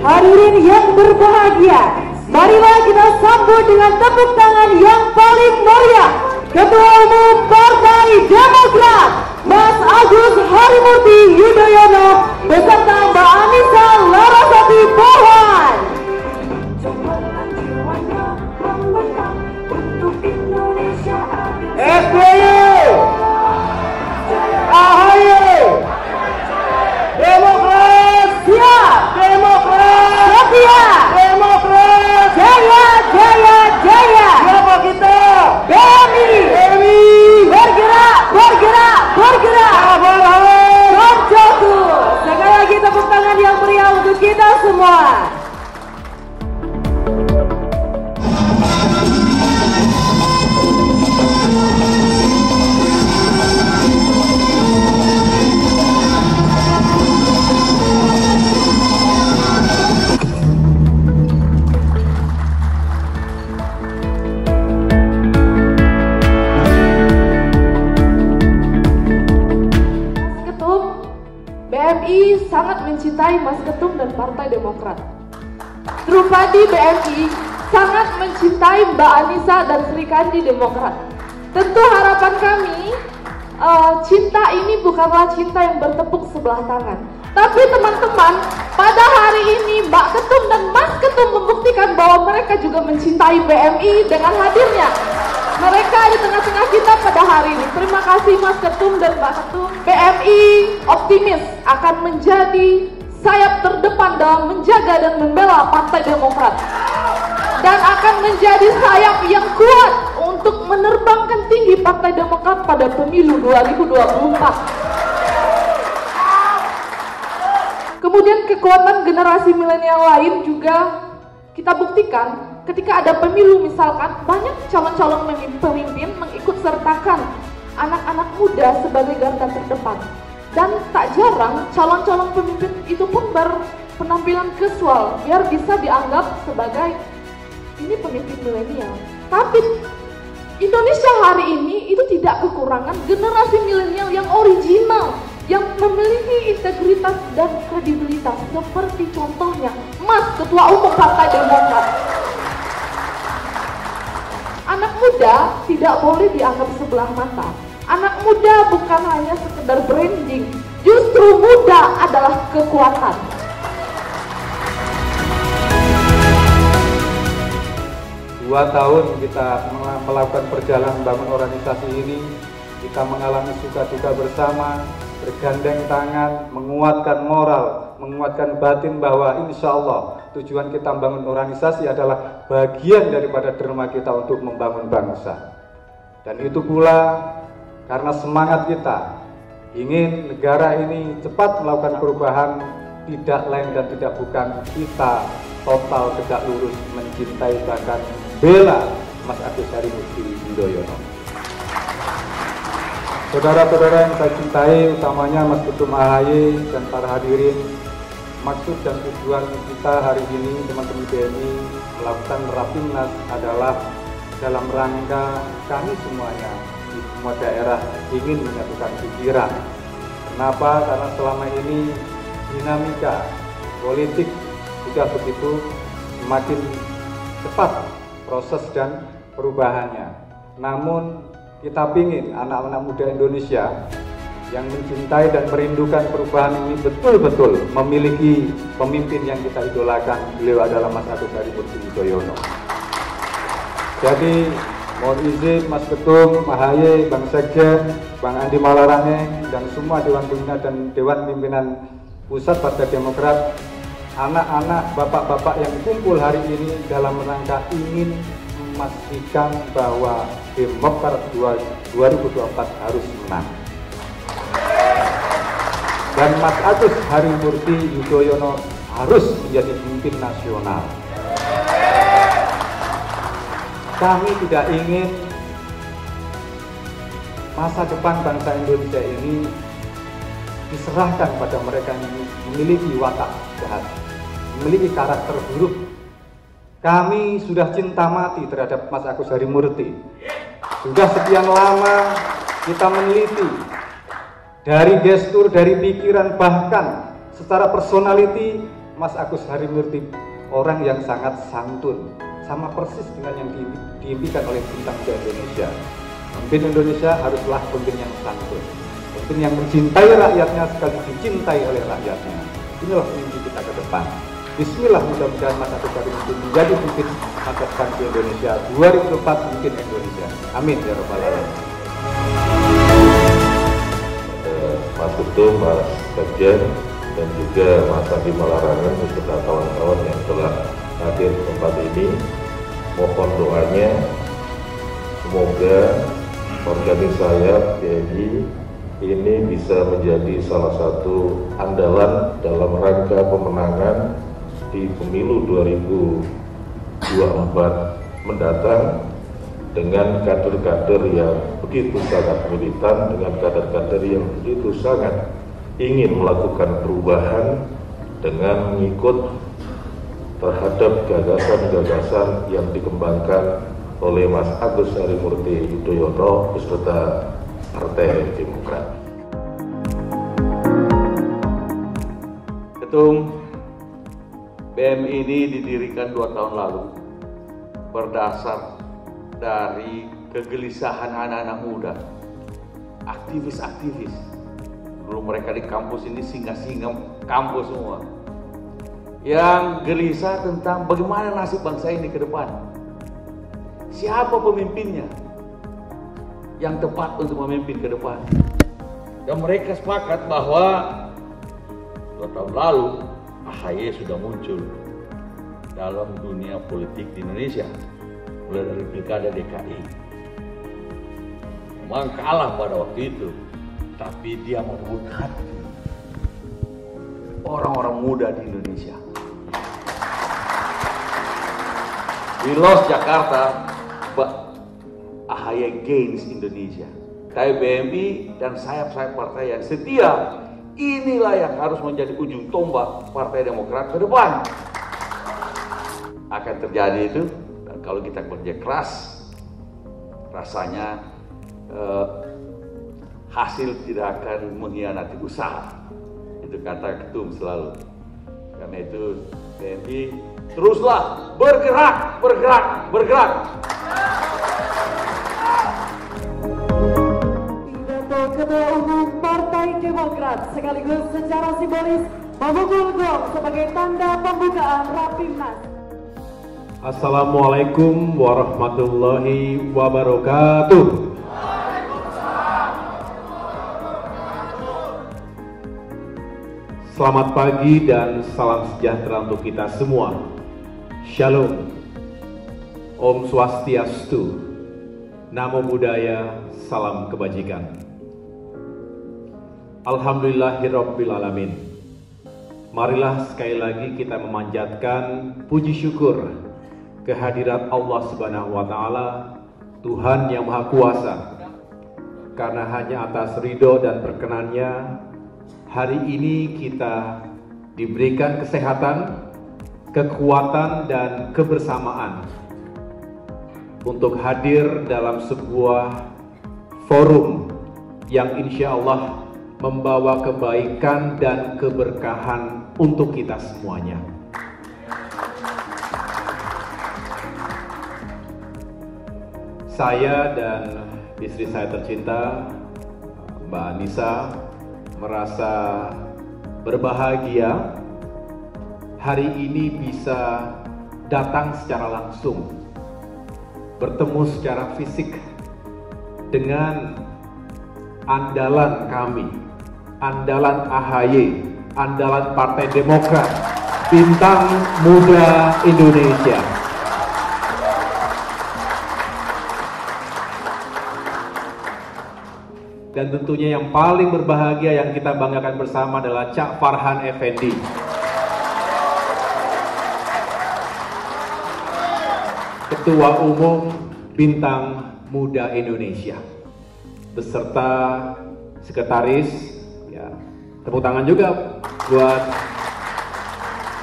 Hadirin yang berbahagia, marilah kita sambut dengan tepuk tangan yang paling meriah Ketua Umum Partai Demokrat, Mas Agus Harimurti Yudhoyono beserta Mbak Anissa Larasati Pohan. SBY, AHY, Demokrat siap, Demokrat setia, Demokrat jaya, jaya, jaya. Siapa kita? BMI bergerak, bergerak, bergerak. Berjatuh. Sekali lagi tepuk tangan yang meriah untuk kita semua. BMI sangat mencintai Mas Ketum dan Partai Demokrat. Drupadi BMI sangat mencintai Mbak Anissa dan Sri Kandi Demokrat. Tentu harapan kami, cinta ini bukanlah cinta yang bertepuk sebelah tangan. Tapi teman-teman, pada hari ini Mbak Ketum dan Mas Ketum membuktikan bahwa mereka juga mencintai BMI dengan hadirnya mereka di tengah-tengah kita pada hari ini. Terima kasih Mas Ketum dan Mbak Ketum. BMI optimis akan menjadi sayap terdepan dalam menjaga dan membela Partai Demokrat, dan akan menjadi sayap yang kuat untuk menerbangkan tinggi Partai Demokrat pada pemilu 2024. Kemudian kekuatan generasi milenial lain juga kita buktikan ketika ada pemilu, misalkan banyak calon-calon pemimpin mengikut sertakan anak-anak muda sebagai garda terdepan. Dan tak jarang calon-calon pemimpin itu pun berpenampilan casual biar bisa dianggap sebagai ini pemimpin milenial. Tapi Indonesia hari ini itu tidak kekurangan generasi milenial yang original, yang memiliki integritas dan kredibilitas, seperti contohnya Mas Ketua Umum Partai Demokrat. Anak muda tidak boleh dianggap sebelah mata. Anak muda bukan hanya sekedar branding, justru muda adalah kekuatan. Dua tahun kita melakukan perjalanan bangun organisasi ini, kita mengalami suka duka bersama, bergandeng tangan, menguatkan moral, menguatkan batin bahwa insya Allah tujuan kita membangun organisasi adalah bagian daripada derma kita untuk membangun bangsa. Dan itu pula karena semangat kita ingin negara ini cepat melakukan perubahan, tidak lain dan tidak bukan kita total tegak lurus mencintai bahkan bela Mas Agus Harimurti Yudhoyono. Saudara-saudara yang saya cintai, utamanya Mas Ketum AHY dan para hadirin, maksud dan tujuan kita hari ini teman-teman BMI melakukan Rapimnas adalah dalam rangka kami semuanya di semua daerah ingin menyatukan pikiran. Kenapa? Karena selama ini dinamika politik sudah begitu semakin cepat proses dan perubahannya. Namun kita ingin anak-anak muda Indonesia yang mencintai dan merindukan perubahan ini betul-betul memiliki pemimpin yang kita idolakan. Beliau adalah Mas Agus Harimurti Yudhoyono. Jadi mohon izin Mas Ketum, AHY, Bang Sekjen, Bang Andi Malarangeng, dan semua Dewan Pembina dan Dewan Pimpinan Pusat Partai Demokrat, anak-anak, bapak-bapak yang kumpul hari ini dalam rangka ingin memastikan bahwa Demokrat 2024 harus menang. Dan Mas Agus Harimurti Yudhoyono harus menjadi pemimpin nasional. Kami tidak ingin masa depan bangsa Indonesia ini diserahkan pada mereka yang memiliki watak jahat, memiliki karakter buruk. Kami sudah cinta mati terhadap Mas Agus Harimurti. Sudah sekian lama kita meneliti dari gestur, dari pikiran, bahkan secara personality, Mas Agus Harimurti orang yang sangat santun, sama persis dengan yang diimpikan oleh bintang Indonesia. Pemimpin Indonesia haruslah pemimpin yang santun, pemimpin yang mencintai rakyatnya sekaligus dicintai oleh rakyatnya. Inilah mimpi kita ke depan. Bismillah, mudah-mudahan Mas Agus Harimurti menjadi pemimpin masa depan di Indonesia 2024, mungkin Indonesia. Amin ya rabbal alamin. Mas Ketum, Mas Sekjen, dan juga Mas Andi Malarangan beserta kawan-kawan yang telah hadir di tempat ini. Mohon doanya, semoga organisasi PMI ini bisa menjadi salah satu andalan dalam rangka pemenangan di pemilu 2024 mendatang, dengan kader-kader yang begitu sangat militan, dengan kader-kader yang begitu sangat ingin melakukan perubahan dengan mengikut terhadap gagasan-gagasan yang dikembangkan oleh Mas Agus Harimurti Yudhoyono beserta Partai Demokrat. Ketum, BMI ini didirikan 2 tahun lalu berdasar dari kegelisahan anak-anak muda, aktivis-aktivis. Dulu mereka di kampus ini singa-singa kampus semua, yang gelisah tentang bagaimana nasib bangsa ini ke depan. Siapa pemimpinnya yang tepat untuk memimpin ke depan. Dan mereka sepakat bahwa 2 tahun lalu AHY sudah muncul dalam dunia politik di Indonesia, mulai dari Pilkada DKI. Memang kalah pada waktu itu, tapi dia merebut hati orang-orang muda di Indonesia. We lost Jakarta, but AHY gains Indonesia. KBMI dan sayap-sayap partai yang setia, inilah yang harus menjadi ujung tombak Partai Demokrat ke depan. Akan terjadi itu, dan kalau kita kerja keras, rasanya hasil tidak akan mengkhianati usaha. Itu kata Ketum selalu. Karena itu BMI teruslah bergerak, bergerak, bergerak. Ketua Umum Partai Demokrat sekaligus secara simbolis memukul gong sebagai tanda pembukaan Rapimnas. Assalamualaikum warahmatullahi wabarakatuh. Selamat pagi dan salam sejahtera untuk kita semua. Shalom, Om Swastiastu, Namo Buddhaya, salam kebajikan. Alhamdulillahirrabbilalamin. Marilah sekali lagi kita memanjatkan puji syukur kehadirat Allah Subhanahu wa Ta'ala, Tuhan yang Maha Kuasa, karena hanya atas ridho dan perkenannya hari ini kita diberikan kesehatan, kekuatan dan kebersamaan untuk hadir dalam sebuah forum yang insya Allah membawa kebaikan dan keberkahan untuk kita semuanya. Saya dan istri saya tercinta, Mbak Anissa, merasa berbahagia hari ini bisa datang secara langsung, bertemu secara fisik dengan andalan kami, andalan AHY, andalan Partai Demokrat, bintang muda Indonesia. Dan tentunya yang paling berbahagia yang kita banggakan bersama adalah Cak Farhan Effendi, Ketua Umum Bintang Muda Indonesia, beserta sekretaris. Ya, tepuk tangan juga buat,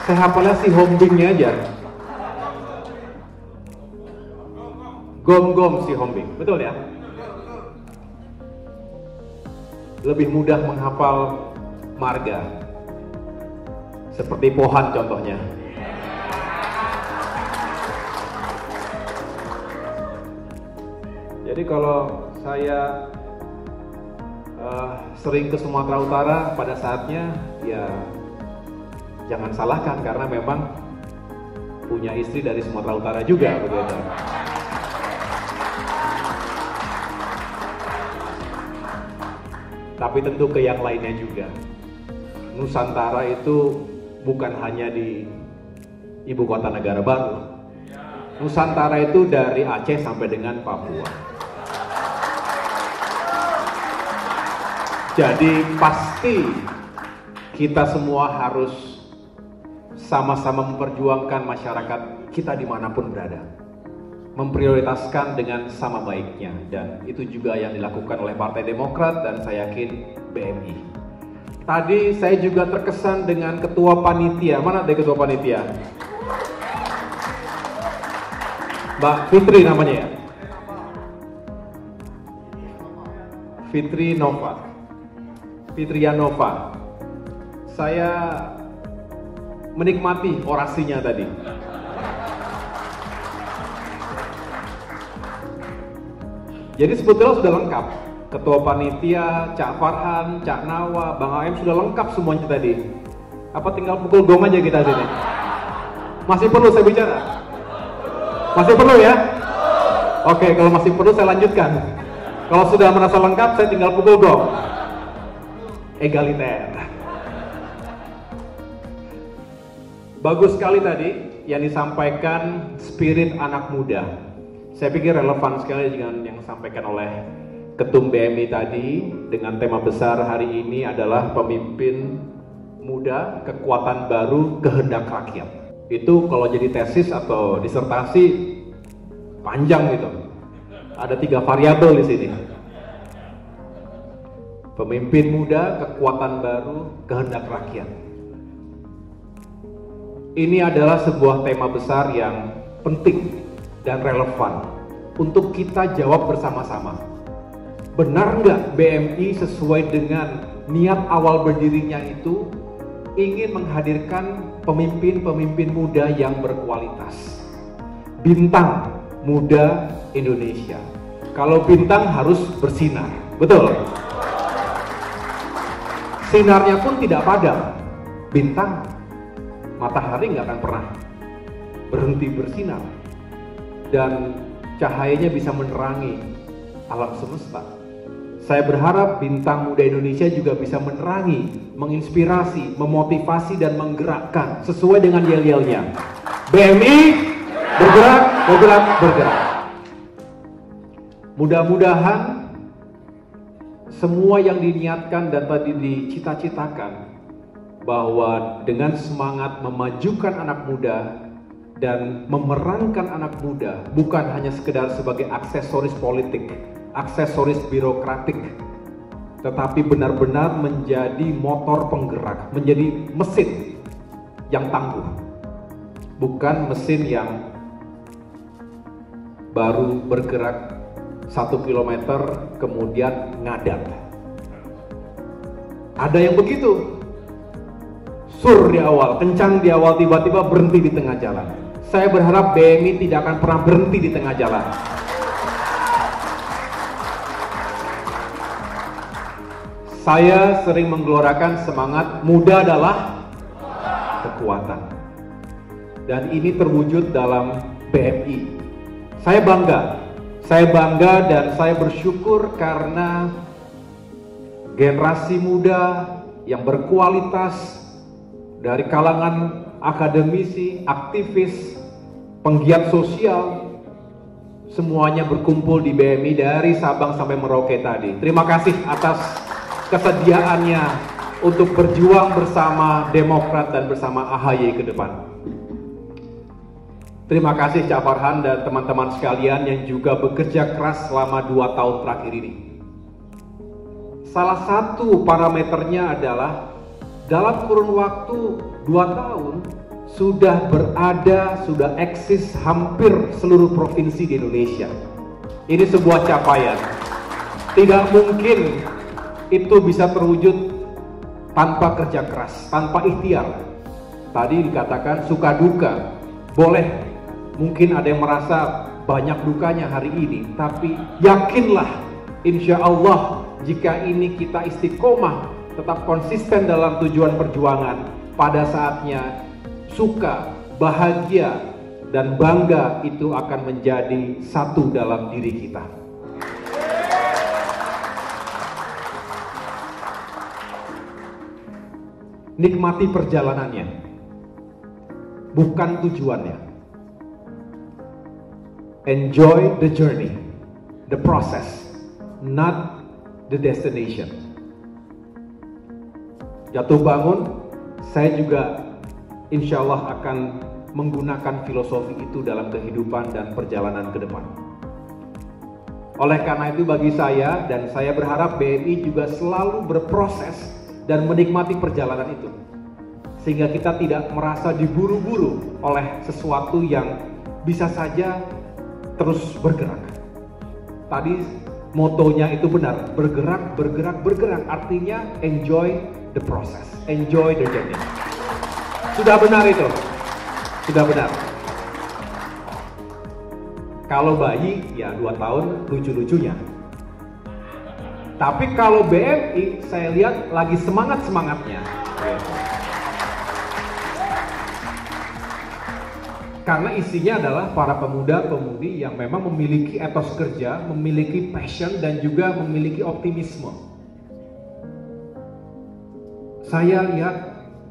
saya hafalnya si Hombingnya aja. Gom-gom si Hombing, betul ya? Lebih mudah menghafal marga, seperti Pohan contohnya. Jadi kalau saya sering ke Sumatera Utara pada saatnya, ya jangan salahkan karena memang punya istri dari Sumatera Utara juga, begitu. Tapi tentu ke yang lainnya juga. Nusantara itu bukan hanya di ibu kota negara baru. Nusantara itu dari Aceh sampai dengan Papua. Jadi pasti kita semua harus sama-sama memperjuangkan masyarakat kita dimanapun berada, memprioritaskan dengan sama baiknya, dan itu juga yang dilakukan oleh Partai Demokrat dan saya yakin BMI. Tadi saya juga terkesan dengan ketua panitia. Mana ada ketua panitia? Mbak Fitri namanya ya? Fitrianova. Saya menikmati orasinya tadi. Jadi sebetulnya sudah lengkap. Ketua panitia, Cak Farhan, Cak Nawa, Bang Aem sudah lengkap semuanya tadi. Apa tinggal pukul gong aja kita sini? Masih perlu saya bicara? Masih perlu ya? Oke, kalau masih perlu saya lanjutkan. Kalau sudah merasa lengkap, saya tinggal pukul gong. Egaliter. Bagus sekali tadi yang disampaikan spirit anak muda. Saya pikir relevan sekali dengan yang disampaikan oleh Ketum BMI tadi, dengan tema besar hari ini adalah pemimpin muda, kekuatan baru, kehendak rakyat. Itu kalau jadi tesis atau disertasi panjang gitu. Ada 3 variabel di sini. Pemimpin muda, kekuatan baru, kehendak rakyat. Ini adalah sebuah tema besar yang penting dan relevan untuk kita jawab bersama-sama. Benar nggak BMI sesuai dengan niat awal berdirinya itu ingin menghadirkan pemimpin-pemimpin muda yang berkualitas? Bintang Muda Indonesia. Kalau bintang harus bersinar, betul? Sinarnya pun tidak padam. Bintang, matahari nggak akan pernah berhenti bersinar. Dan cahayanya bisa menerangi alam semesta. Saya berharap bintang muda Indonesia juga bisa menerangi, menginspirasi, memotivasi, dan menggerakkan sesuai dengan yel-yelnya. BMI bergerak, bergerak, bergerak. Mudah-mudahan semua yang diniatkan dan tadi dicita-citakan, bahwa dengan semangat memajukan anak muda dan memerankan anak muda bukan hanya sekedar sebagai aksesoris politik, aksesoris birokratik, tetapi benar-benar menjadi motor penggerak, menjadi mesin yang tangguh, bukan mesin yang baru bergerak 1 kilometer kemudian ngadat. Ada yang begitu, sur di awal, kencang di awal, tiba-tiba berhenti di tengah jalan. Saya berharap BMI tidak akan pernah berhenti di tengah jalan. Saya sering menggelorakan semangat muda adalah kekuatan. Dan ini terwujud dalam BMI. Saya bangga dan saya bersyukur karena generasi muda yang berkualitas dari kalangan akademisi, aktivis, penggiat sosial semuanya berkumpul di BMI dari Sabang sampai Merauke tadi. Terima kasih atas kesediaannya untuk berjuang bersama Demokrat dan bersama AHY ke depan. Terima kasih Cak Farhan dan teman-teman sekalian yang juga bekerja keras selama 2 tahun terakhir ini. Salah satu parameternya adalah dalam kurun waktu 2 tahun sudah eksis hampir seluruh provinsi di Indonesia. Ini sebuah capaian. Tidak mungkin itu bisa terwujud tanpa kerja keras, tanpa ikhtiar. Tadi dikatakan suka duka. Boleh, mungkin ada yang merasa banyak dukanya hari ini, tapi yakinlah, insya Allah jika ini kita istiqomah, tetap konsisten dalam tujuan perjuangan, pada saatnya suka, bahagia, dan bangga itu akan menjadi satu dalam diri kita. Nikmati perjalanannya, bukan tujuannya. Enjoy the journey, the process, not the destination. Jatuh bangun, saya juga insya Allah akan menggunakan filosofi itu dalam kehidupan dan perjalanan ke depan. Oleh karena itu bagi saya, dan saya berharap BMI juga selalu berproses dan menikmati perjalanan itu, sehingga kita tidak merasa diburu-buru oleh sesuatu yang bisa saja terus bergerak. Tadi motonya itu benar, bergerak, bergerak, bergerak, artinya enjoy the process, enjoy the journey. Sudah benar itu, sudah benar. Kalau bayi ya 2 tahun lucu-lucunya. Tapi kalau BMI saya lihat lagi semangat-semangatnya. Karena isinya adalah para pemuda-pemudi yang memang memiliki etos kerja, memiliki passion, dan juga memiliki optimisme. Saya lihat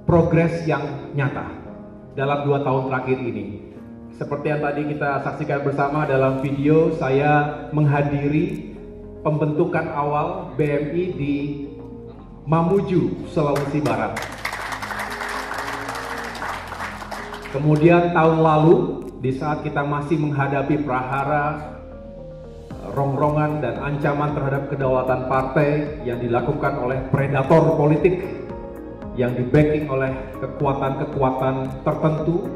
progres yang nyata dalam 2 tahun terakhir ini. Seperti yang tadi kita saksikan bersama dalam video, saya menghadiri pembentukan awal BMI di Mamuju, Sulawesi Barat. Kemudian tahun lalu, di saat kita masih menghadapi prahara, rongrongan dan ancaman terhadap kedaulatan partai yang dilakukan oleh predator politik yang di-backing oleh kekuatan-kekuatan tertentu,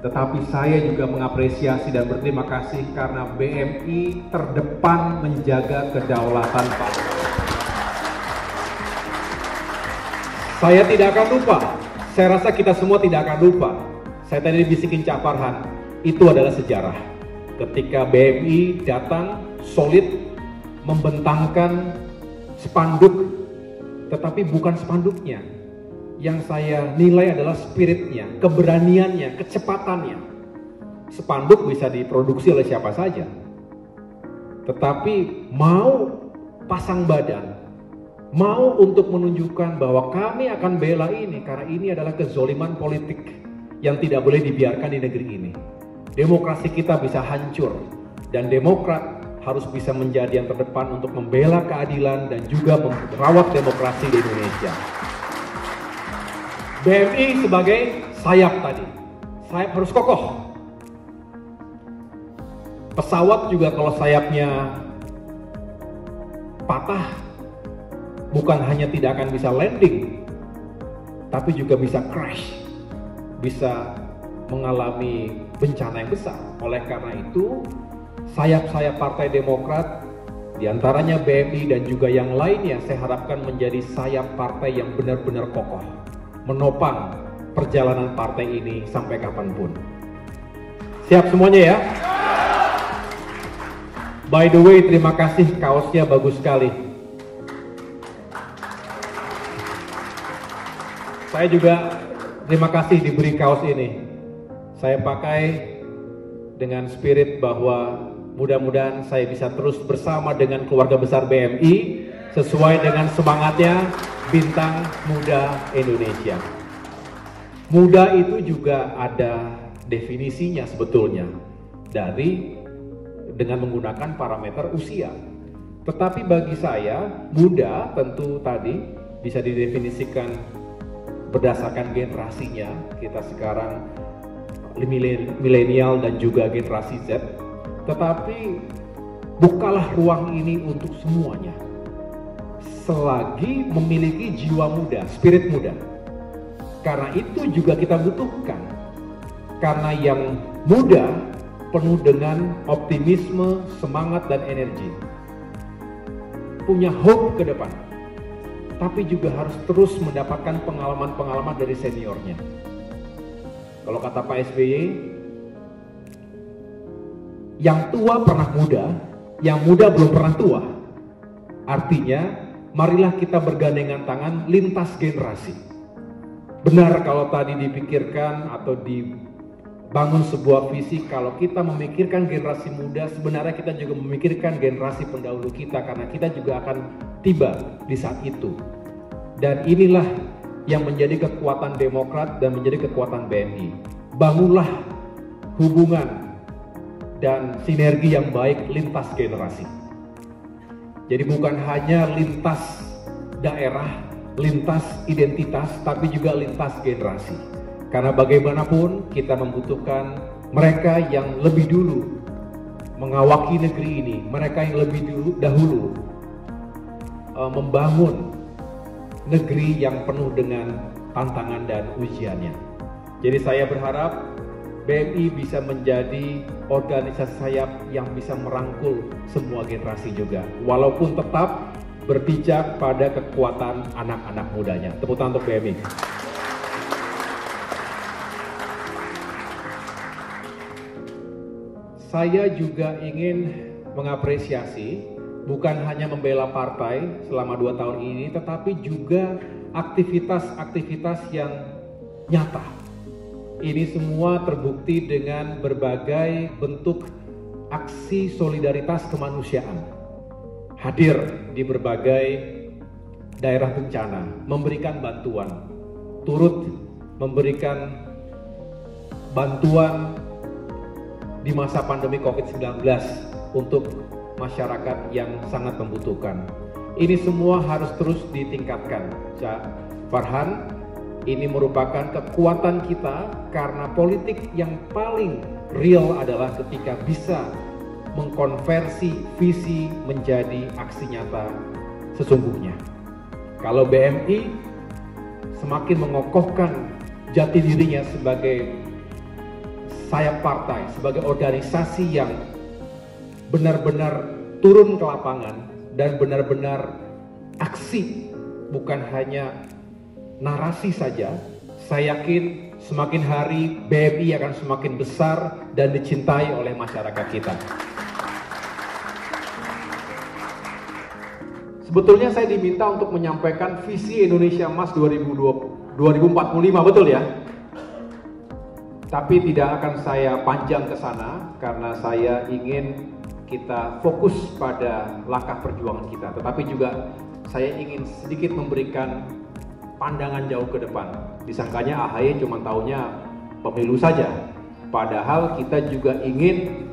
tetapi saya juga mengapresiasi dan berterima kasih karena BMI terdepan menjaga kedaulatan partai. Saya tidak akan lupa. Saya rasa kita semua tidak akan lupa. Saya tadi bisikin Cak Farhan, itu adalah sejarah. Ketika BMI datang solid, membentangkan spanduk, tetapi bukan spanduknya. Yang saya nilai adalah spiritnya, keberaniannya, kecepatannya. Spanduk bisa diproduksi oleh siapa saja. Tetapi mau pasang badan, mau untuk menunjukkan bahwa kami akan bela ini karena ini adalah kezoliman politik yang tidak boleh dibiarkan di negeri ini. Demokrasi kita bisa hancur dan Demokrat harus bisa menjadi yang terdepan untuk membela keadilan dan juga merawat demokrasi di Indonesia. BMI sebagai sayap tadi, sayap harus kokoh. Pesawat juga kalau sayapnya patah, bukan hanya tidak akan bisa landing, tapi juga bisa crash, bisa mengalami bencana yang besar. Oleh karena itu, sayap-sayap Partai Demokrat, diantaranya BMI dan juga yang lainnya, saya harapkan menjadi sayap partai yang benar-benar kokoh, menopang perjalanan partai ini sampai kapanpun. Siap semuanya ya? By the way, terima kasih, kaosnya bagus sekali. Saya juga terima kasih diberi kaos ini. Saya pakai dengan spirit bahwa mudah-mudahan saya bisa terus bersama dengan keluarga besar BMI sesuai dengan semangatnya Bintang Muda Indonesia. Muda itu juga ada definisinya sebetulnya, dari dengan menggunakan parameter usia. Tetapi bagi saya, muda tentu tadi bisa didefinisikan berdasarkan generasinya. Kita sekarang milenial dan juga generasi Z. Tetapi bukalah ruang ini untuk semuanya. Selagi memiliki jiwa muda, spirit muda. Karena itu juga kita butuhkan. Karena yang muda penuh dengan optimisme, semangat, dan energi. Punya hope ke depan. Tapi juga harus terus mendapatkan pengalaman-pengalaman dari seniornya. Kalau kata Pak SBY, yang tua pernah muda, yang muda belum pernah tua. Artinya, marilah kita bergandengan tangan lintas generasi. Benar kalau tadi dipikirkan atau dibangun sebuah visi, kalau kita memikirkan generasi muda, sebenarnya kita juga memikirkan generasi pendahulu kita, karena kita juga akan tiba di saat itu. Dan inilah yang menjadi kekuatan Demokrat dan menjadi kekuatan BMI. Bangunlah hubungan dan sinergi yang baik lintas generasi. Jadi bukan hanya lintas daerah, lintas identitas, tapi juga lintas generasi. Karena bagaimanapun kita membutuhkan mereka yang lebih dulu mengawaki negeri ini, mereka yang lebih dahulu membangun negeri yang penuh dengan tantangan dan ujiannya. Jadi saya berharap BMI bisa menjadi organisasi sayap yang bisa merangkul semua generasi juga, walaupun tetap berpijak pada kekuatan anak-anak mudanya. Tepuk tangan untuk BMI. Saya juga ingin mengapresiasi, bukan hanya membela partai selama 2 tahun ini, tetapi juga aktivitas-aktivitas yang nyata. Ini semua terbukti dengan berbagai bentuk aksi solidaritas kemanusiaan. Hadir di berbagai daerah bencana, memberikan bantuan, turut memberikan bantuan di masa pandemi COVID-19 untuk masyarakat yang sangat membutuhkan. Ini semua harus terus ditingkatkan. Farhan, ini merupakan kekuatan kita karena politik yang paling real adalah ketika bisa mengkonversi visi menjadi aksi nyata sesungguhnya. Kalau BMI semakin mengokohkan jati dirinya sebagai sayap partai, sebagai organisasi yang benar-benar turun ke lapangan dan benar-benar aksi, bukan hanya narasi saja, saya yakin semakin hari BMI akan semakin besar dan dicintai oleh masyarakat kita. Sebetulnya saya diminta untuk menyampaikan visi Indonesia Emas 2045, betul ya? Tapi tidak akan saya panjang ke sana karena saya ingin kita fokus pada langkah perjuangan kita. Tetapi juga saya ingin sedikit memberikan pandangan jauh ke depan. Disangkanya AHY cuma taunya pemilu saja. Padahal kita juga ingin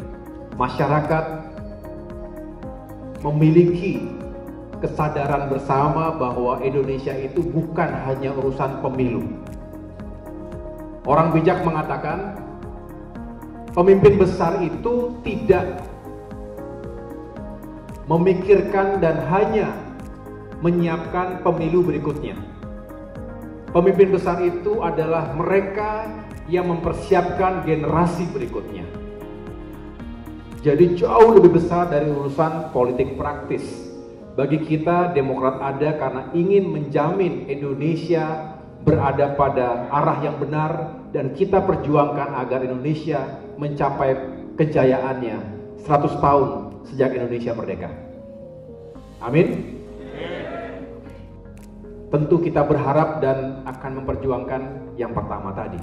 masyarakat memiliki kesadaran bersama bahwa Indonesia itu bukan hanya urusan pemilu. Orang bijak mengatakan pemimpin besar itu tidak memikirkan dan hanya menyiapkan pemilu berikutnya. Pemimpin besar itu adalah mereka yang mempersiapkan generasi berikutnya. Jadi jauh lebih besar dari urusan politik praktis. Bagi kita, Demokrat ada karena ingin menjamin Indonesia berada pada arah yang benar dan kita perjuangkan agar Indonesia mencapai kejayaannya 100 tahun sejak Indonesia merdeka. Amin. Tentu kita berharap dan akan memperjuangkan yang pertama tadi.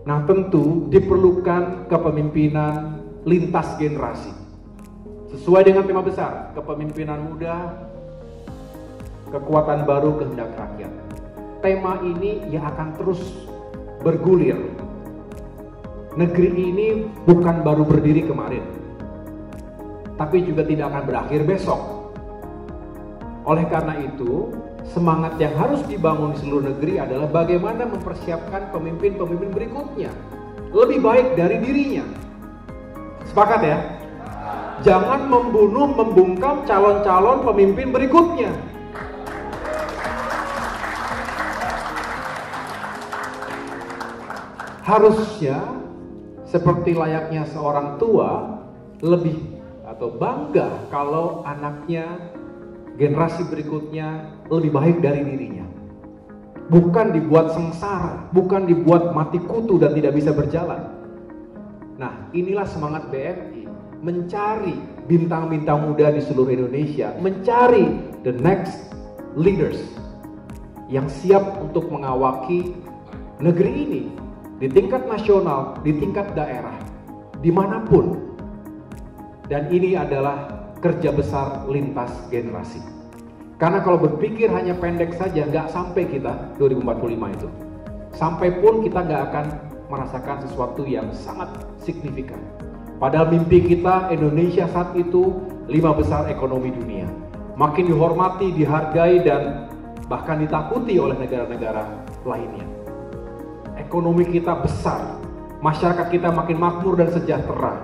Nah, tentu diperlukan kepemimpinan lintas generasi. Sesuai dengan tema besar, kepemimpinan muda, kekuatan baru kehendak rakyat. Tema ini yang akan terus bergulir. Negeri ini bukan baru berdiri kemarin. tapi juga tidak akan berakhir besok. Oleh karena itu, semangat yang harus dibangun di seluruh negeri adalah bagaimana mempersiapkan pemimpin-pemimpin berikutnya lebih baik dari dirinya. Sepakat ya? Jangan membunuh, membungkam calon-calon pemimpin berikutnya. Harusnya seperti layaknya seorang tua lebih atau bangga kalau anaknya, generasi berikutnya lebih baik dari dirinya. Bukan dibuat sengsara, bukan dibuat mati kutu dan tidak bisa berjalan. Nah, inilah semangat BMI, mencari bintang-bintang muda di seluruh Indonesia, mencari the next leaders yang siap untuk mengawaki negeri ini di tingkat nasional, di tingkat daerah, dimanapun. Dan ini adalah kerja besar lintas generasi. Karena kalau berpikir hanya pendek saja, nggak sampai kita 2045 itu. Sampai pun kita nggak akan merasakan sesuatu yang sangat signifikan. Padahal mimpi kita Indonesia saat itu 5 besar ekonomi dunia. Makin dihormati, dihargai, dan bahkan ditakuti oleh negara-negara lainnya. Ekonomi kita besar, masyarakat kita makin makmur dan sejahtera,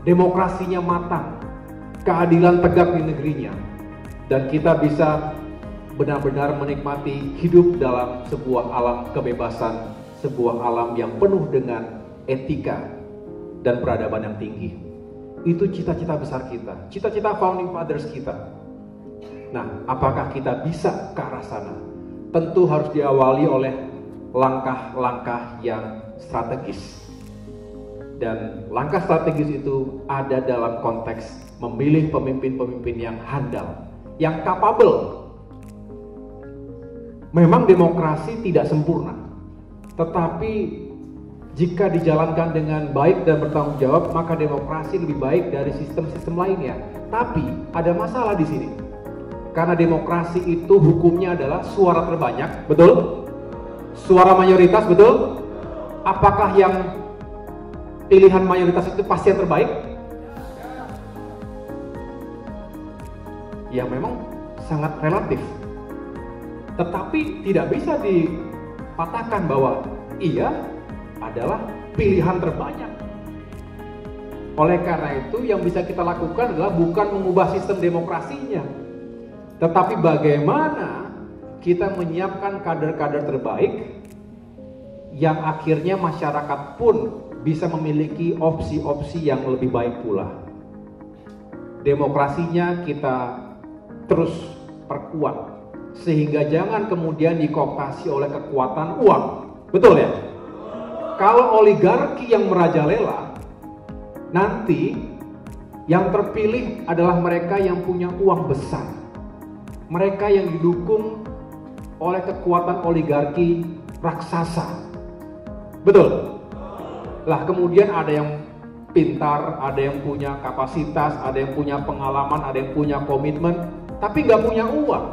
demokrasinya matang, keadilan tegak di negerinya, dan kita bisa benar-benar menikmati hidup dalam sebuah alam kebebasan, sebuah alam yang penuh dengan etika dan peradaban yang tinggi. Itu cita-cita besar kita, cita-cita founding fathers kita. Nah, apakah kita bisa ke arah sana? Tentu harus diawali oleh langkah-langkah yang strategis. Dan langkah strategis itu ada dalam konteks memilih pemimpin-pemimpin yang handal, yang capable. Memang demokrasi tidak sempurna, tetapi jika dijalankan dengan baik dan bertanggung jawab, maka demokrasi lebih baik dari sistem-sistem lainnya. Tapi ada masalah di sini. Karena demokrasi itu hukumnya adalah suara terbanyak, betul? Suara mayoritas, betul? Apakah yang pilihan mayoritas itu pasti yang terbaik? Ya memang sangat relatif. Tetapi tidak bisa dipatahkan bahwa iya adalah pilihan terbanyak. Oleh karena itu yang bisa kita lakukan adalah bukan mengubah sistem demokrasinya, tetapi bagaimana kita menyiapkan kader-kader terbaik yang akhirnya masyarakat pun bisa memiliki opsi-opsi yang lebih baik pula. Demokrasinya kita terus perkuat sehingga jangan kemudian dikooptasi oleh kekuatan uang. Betul ya? Kalau oligarki yang merajalela, nanti yang terpilih adalah mereka yang punya uang besar. Mereka yang didukung oleh kekuatan oligarki raksasa. Betul? Lah kemudian ada yang pintar, ada yang punya kapasitas, ada yang punya pengalaman, ada yang punya komitmen, tapi nggak punya uang.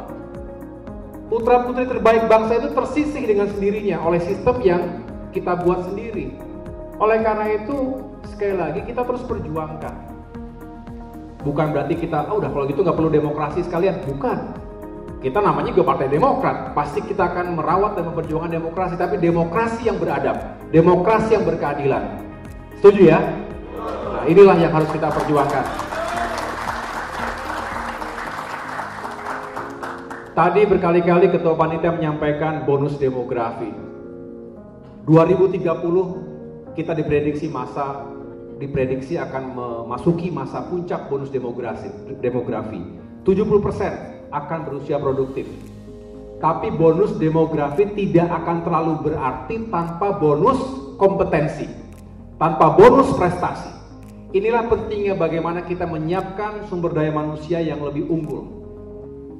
Putra-putri terbaik bangsa itu tersisih dengan sendirinya oleh sistem yang kita buat sendiri. Oleh karena itu, sekali lagi kita terus perjuangkan. Bukan berarti kita, udah kalau gitu nggak perlu demokrasi sekalian. Bukan. Kita namanya juga Partai Demokrat. Pasti kita akan merawat dan memperjuangkan demokrasi, tapi demokrasi yang beradab, demokrasi yang berkeadilan. Setuju ya? Nah, inilah yang harus kita perjuangkan. Tadi berkali-kali Ketua Panitia menyampaikan bonus demografi. 2030 kita diprediksi akan memasuki masa puncak bonus demografi. 70% akan berusia produktif. Tapi bonus demografi tidak akan terlalu berarti tanpa bonus kompetensi, tanpa bonus prestasi. Inilah pentingnya bagaimana kita menyiapkan sumber daya manusia yang lebih unggul,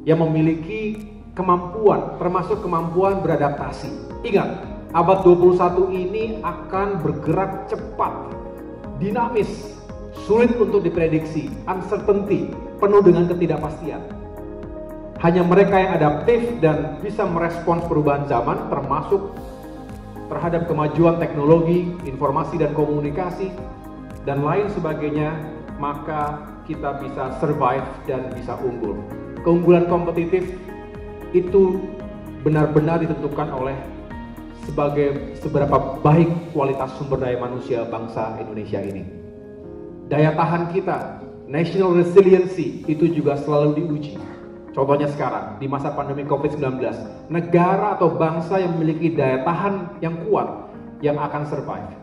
yang memiliki kemampuan, termasuk kemampuan beradaptasi. Ingat, abad 21 ini akan bergerak cepat, dinamis, sulit untuk diprediksi, uncertainty, penuh dengan ketidakpastian. Hanya mereka yang adaptif dan bisa merespons perubahan zaman, termasuk terhadap kemajuan teknologi, informasi dan komunikasi, dan lain sebagainya, maka kita bisa survive dan bisa unggul. Keunggulan kompetitif itu benar-benar ditentukan oleh seberapa baik kualitas sumber daya manusia bangsa Indonesia ini. Daya tahan kita, national resiliency, itu juga selalu diuji. Contohnya sekarang, di masa pandemi COVID-19, negara atau bangsa yang memiliki daya tahan yang kuat yang akan survive.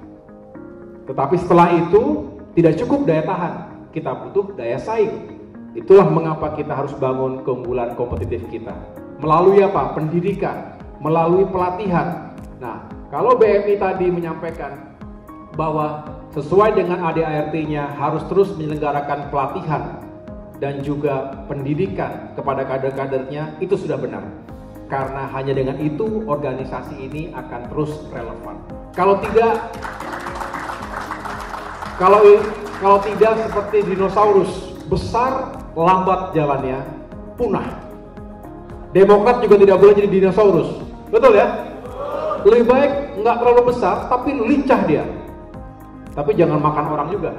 Tetapi setelah itu, tidak cukup daya tahan, kita butuh daya saing. Itulah mengapa kita harus bangun keunggulan kompetitif kita. Melalui apa? Pendidikan, melalui pelatihan. Nah, kalau BMI tadi menyampaikan bahwa sesuai dengan ADART-nya harus terus menyelenggarakan pelatihan dan juga pendidikan kepada kader-kadernya, itu sudah benar. Karena hanya dengan itu organisasi ini akan terus relevan. Kalau tidak seperti dinosaurus, besar, lambat jalannya, punah. Demokrat juga tidak boleh jadi dinosaurus, betul ya? Lebih baik nggak terlalu besar, tapi lincah dia. Tapi jangan makan orang juga.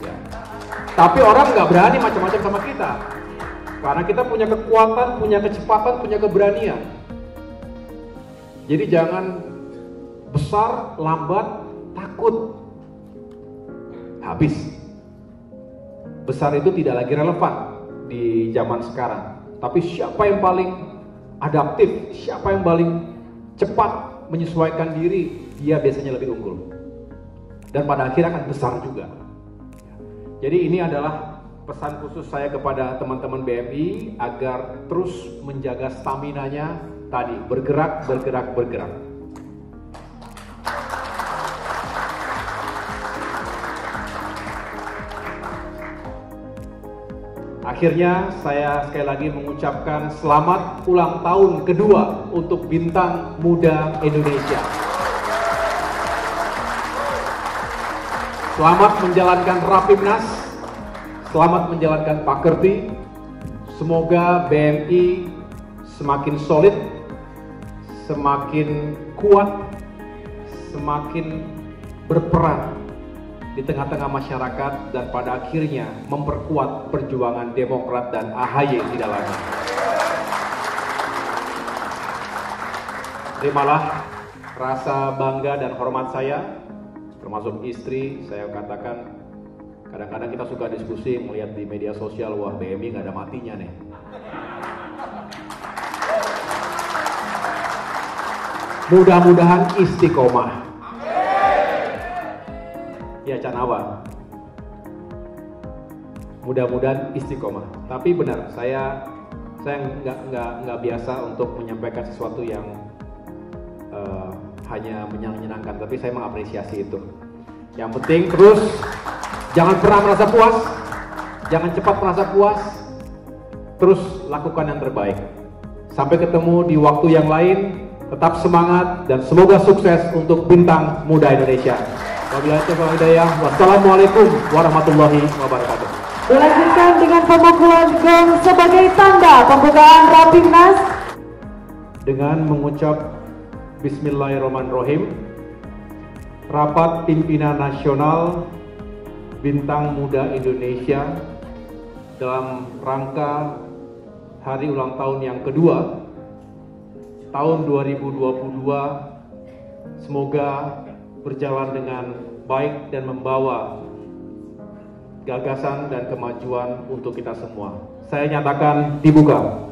Ya. Tapi orang nggak berani macam-macam sama kita, karena kita punya kekuatan, punya kecepatan, punya keberanian. Jadi jangan besar, lambat, takut. Habis. Besar itu tidak lagi relevan di zaman sekarang. Tapi siapa yang paling adaptif, siapa yang paling cepat menyesuaikan diri, dia biasanya lebih unggul. Dan pada akhirnya akan besar juga. Jadi ini adalah pesan khusus saya kepada teman-teman BMI agar terus menjaga stamina-nya tadi, bergerak. Akhirnya saya sekali lagi mengucapkan selamat ulang tahun kedua untuk Bintang Muda Indonesia. Selamat menjalankan Rapimnas, selamat menjalankan Pakerti. Semoga BMI semakin solid, semakin kuat, semakin berperan di tengah-tengah masyarakat dan pada akhirnya memperkuat perjuangan Demokrat dan AHY di dalamnya. Terimalah rasa bangga dan hormat saya, termasuk istri. Saya katakan kadang-kadang kita suka diskusi melihat di media sosial, wah BMI nggak ada matinya nih. Mudah-mudahan istiqomah. Ya Canawa, mudah-mudahan istiqomah. Tapi benar, saya nggak biasa untuk menyampaikan sesuatu yang hanya menyenangkan, tapi saya mengapresiasi itu. Yang penting terus, jangan pernah merasa puas, jangan cepat merasa puas, terus lakukan yang terbaik. Sampai ketemu di waktu yang lain, tetap semangat dan semoga sukses untuk Bintang Muda Indonesia. Wassalamualaikum warahmatullahi wabarakatuh. Dilanjutkan dengan pemukulan gong sebagai tanda pembukaan Rapimnas. Dengan mengucap Bismillahirrahmanirrahim, Rapat Pimpinan Nasional Bintang Muda Indonesia dalam rangka hari ulang tahun yang kedua tahun 2022 semoga berjalan dengan baik dan membawa gagasan dan kemajuan untuk kita semua. Saya nyatakan dibuka.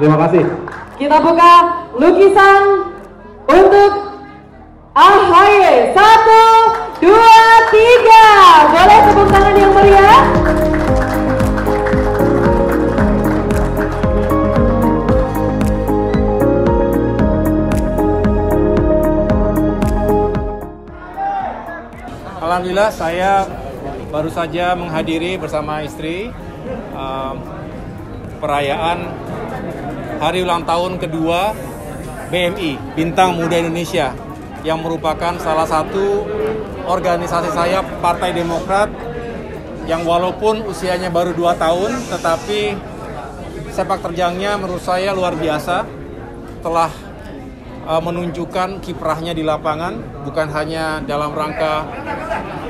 Terima kasih. Kita buka lukisan untuk AHY. 1, 2, 3. Boleh tepuk tangan yang meriah? Alhamdulillah saya baru saja menghadiri bersama istri perayaan hari ulang tahun kedua BMI, Bintang Muda Indonesia, yang merupakan salah satu organisasi saya Partai Demokrat yang walaupun usianya baru 2 tahun tetapi sepak terjangnya menurut saya luar biasa, telah menunjukkan kiprahnya di lapangan, bukan hanya dalam rangka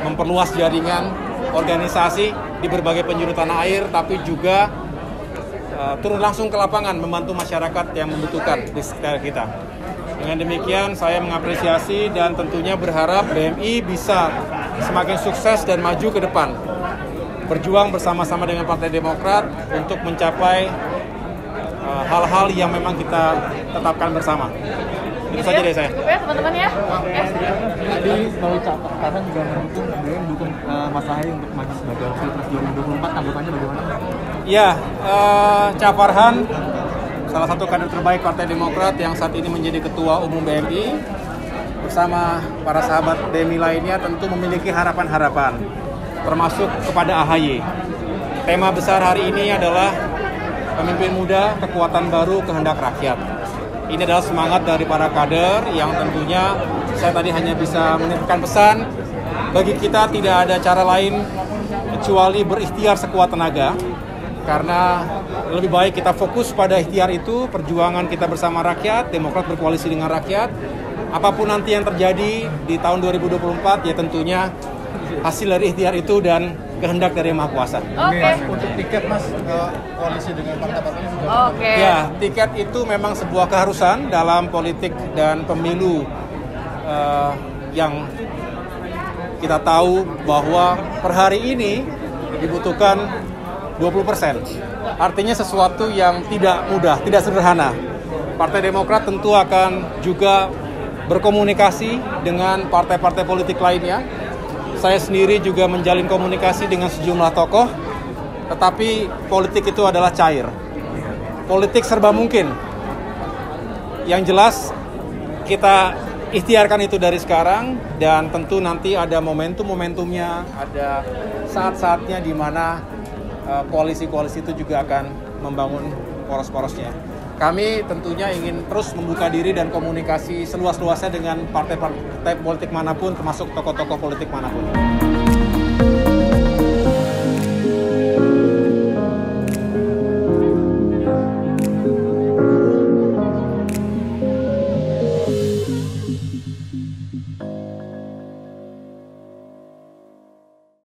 memperluas jaringan organisasi di berbagai penjuru tanah air, tapi juga turun langsung ke lapangan membantu masyarakat yang membutuhkan di sekitar kita. Dengan demikian saya mengapresiasi dan tentunya berharap BMI bisa semakin sukses dan maju ke depan, berjuang bersama-sama dengan Partai Demokrat untuk mencapai hal-hal yang memang kita tetapkan bersama. Itu saja dari saya. Ya, teman-teman ya. Tadi kalau Farhan juga mendukung Mas Ahaye untuk maju sebagai Pilpres 2024, tanggapannya bagaimana? Ya, Cak Farhan, salah satu kader terbaik Partai Demokrat yang saat ini menjadi Ketua Umum BMI, bersama para sahabat BMI lainnya tentu memiliki harapan-harapan, termasuk kepada Ahaye. Tema besar hari ini adalah pemimpin muda, kekuatan baru, kehendak rakyat. Ini adalah semangat dari para kader yang tentunya saya tadi hanya bisa menitipkan pesan, bagi kita tidak ada cara lain kecuali berikhtiar sekuat tenaga, karena lebih baik kita fokus pada ikhtiar itu, perjuangan kita bersama rakyat, Demokrat berkoalisi dengan rakyat. Apapun nanti yang terjadi di tahun 2024 ya tentunya hasil dari ikhtiar itu dan kehendak dari Yang Maha Kuasa. Oke. Untuk tiket Mas koalisi dengan partai-partai juga. Oke. Ya, tiket itu memang sebuah keharusan dalam politik dan pemilu yang kita tahu bahwa per hari ini dibutuhkan 20%. Artinya sesuatu yang tidak mudah, tidak sederhana. Partai Demokrat tentu akan juga berkomunikasi dengan partai-partai politik lainnya. Saya sendiri juga menjalin komunikasi dengan sejumlah tokoh, tetapi politik itu adalah cair. Politik serba mungkin. Yang jelas kita ikhtiarkan itu dari sekarang, dan tentu nanti ada momentum-momentumnya, ada saat-saatnya di mana koalisi-koalisi itu juga akan membangun poros-porosnya. Kami tentunya ingin terus membuka diri dan komunikasi seluas-luasnya dengan partai-partai politik manapun, termasuk tokoh-tokoh politik manapun.